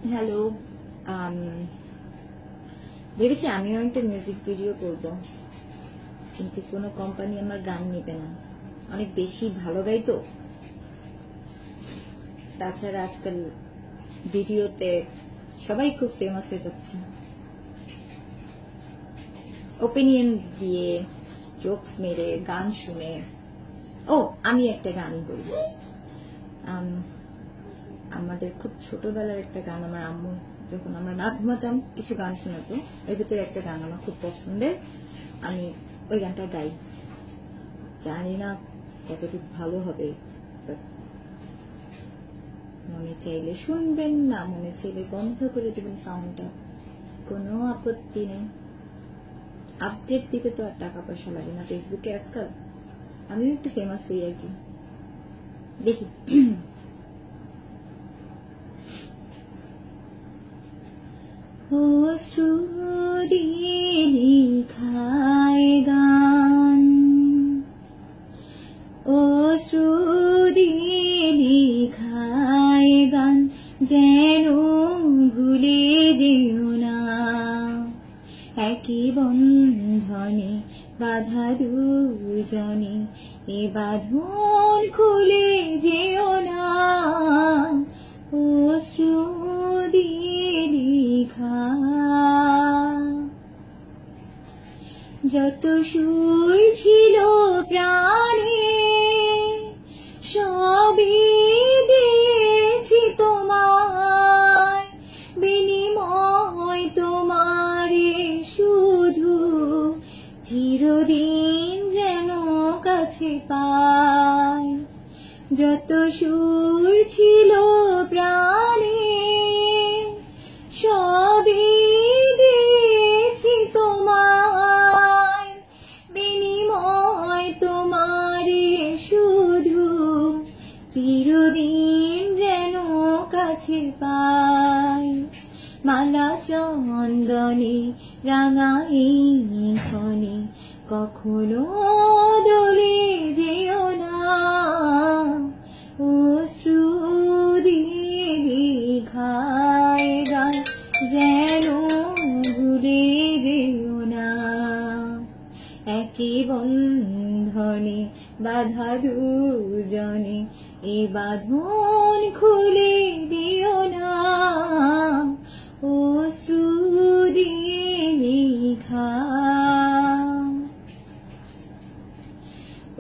Hello, ভেবেছি আমিও একটা মিউজিক ভিডিও করব, কিন্তু কোনো কোম্পানি আমার গান নেবে না, অনেক বেশি ভালো গাই তো। তাছাড়া আজকাল ভিডিওতে সবাই খুব ফেমাস হয়ে যাচ্ছে, ওপিনিয়ন দিয়ে, জোকস মেরে, গান শুনে। আমি একটা গান বলবো, আমাদের খুব ছোটবেলার একটা গান, আমার আম্মু যখন আমরা না ঘুমাতাম কিছু গান শোনাতো, এর ভিতরে একটা গান আমার খুব পছন্দের, আমি ওই গানটা গাই। জানি না কতটুকু ভালো হবে, মনে চাইলে শুনবেন, না মনে চাইলে বন্ধ করে দেবেন সাউন্ডটা, কোনো আপত্তি নেই। আপডেট দিতে তো আর টাকা পয়সা লাগে না ফেসবুকে আজকাল, আমিও একটু ফেমাস হই আর কি। দেখি অশ্রু দিয়ে লিখায় গান, অশ্রু দিয়ে লিখায় গান, যেন ভুলে যেও না। একই বন্ধনে বাধা দুজনে, এ বাঁধন খুলে যেও না। অশ্রু দিয়ে লিখা যত সুর ছিল প্রাণে, সবই দিয়েছি তোমায়, বিনিময় তোমারে শুধু চিরদিন যেন কাছে পাই। যত সুর ছিল প্রাণে, সবই দিয়েছি তোমায়, বিনিময় তোমারে শুধু চিরদিন যেন কাছে পাই। মালা চন্দনে রাঙাই ক্ষণে, কখনো দোলে যেও না। অশ্রু দিয়ে লিখায় গান, যেন ভুলে যেও না। একই বন্ধনে বাধা দুজনে, এ বাঁধন খুলে দিও না। অশ্রু দিয়ে লিখা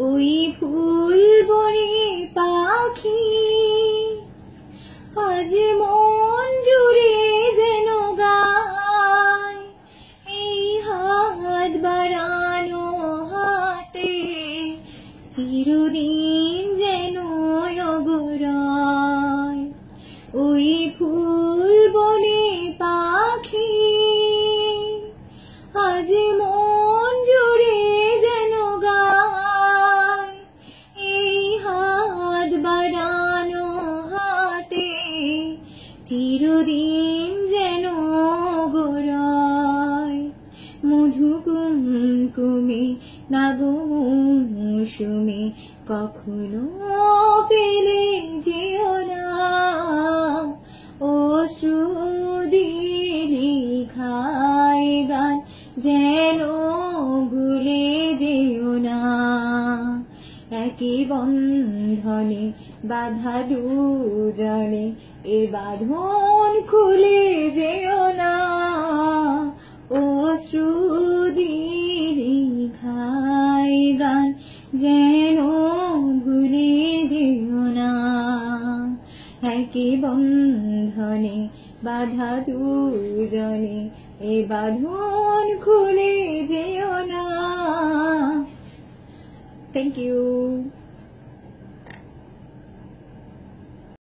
ওই ফুল বনে পাখি, আজ মন জুড়ে যেন গায়। এই হাত বাড়ানো হাতে চিরদিন যেন অগরায়। ওই ফুল বনে পাখি, আজ মন জুড়ে যেন গায়। এই হাত বাড়ানো হাতে চিরদিন যেন গড়ায়। মধু কুমকুমে নাগো মৌসুমে, কখনো পেলে যেও না। অশ্রু দিয়ে লিখায় গান, যেন ভুলে যেও না। একই বন্ধনে বাধা দুজনে, এ বাঁধন খুলে যেও না। অশ্রু দিয়ে লিখায় গান, যেন ভুলে যেও না। একই বন্ধনে বাধা দুজনে, এ বাঁধন খুলে যেও না। Thank you.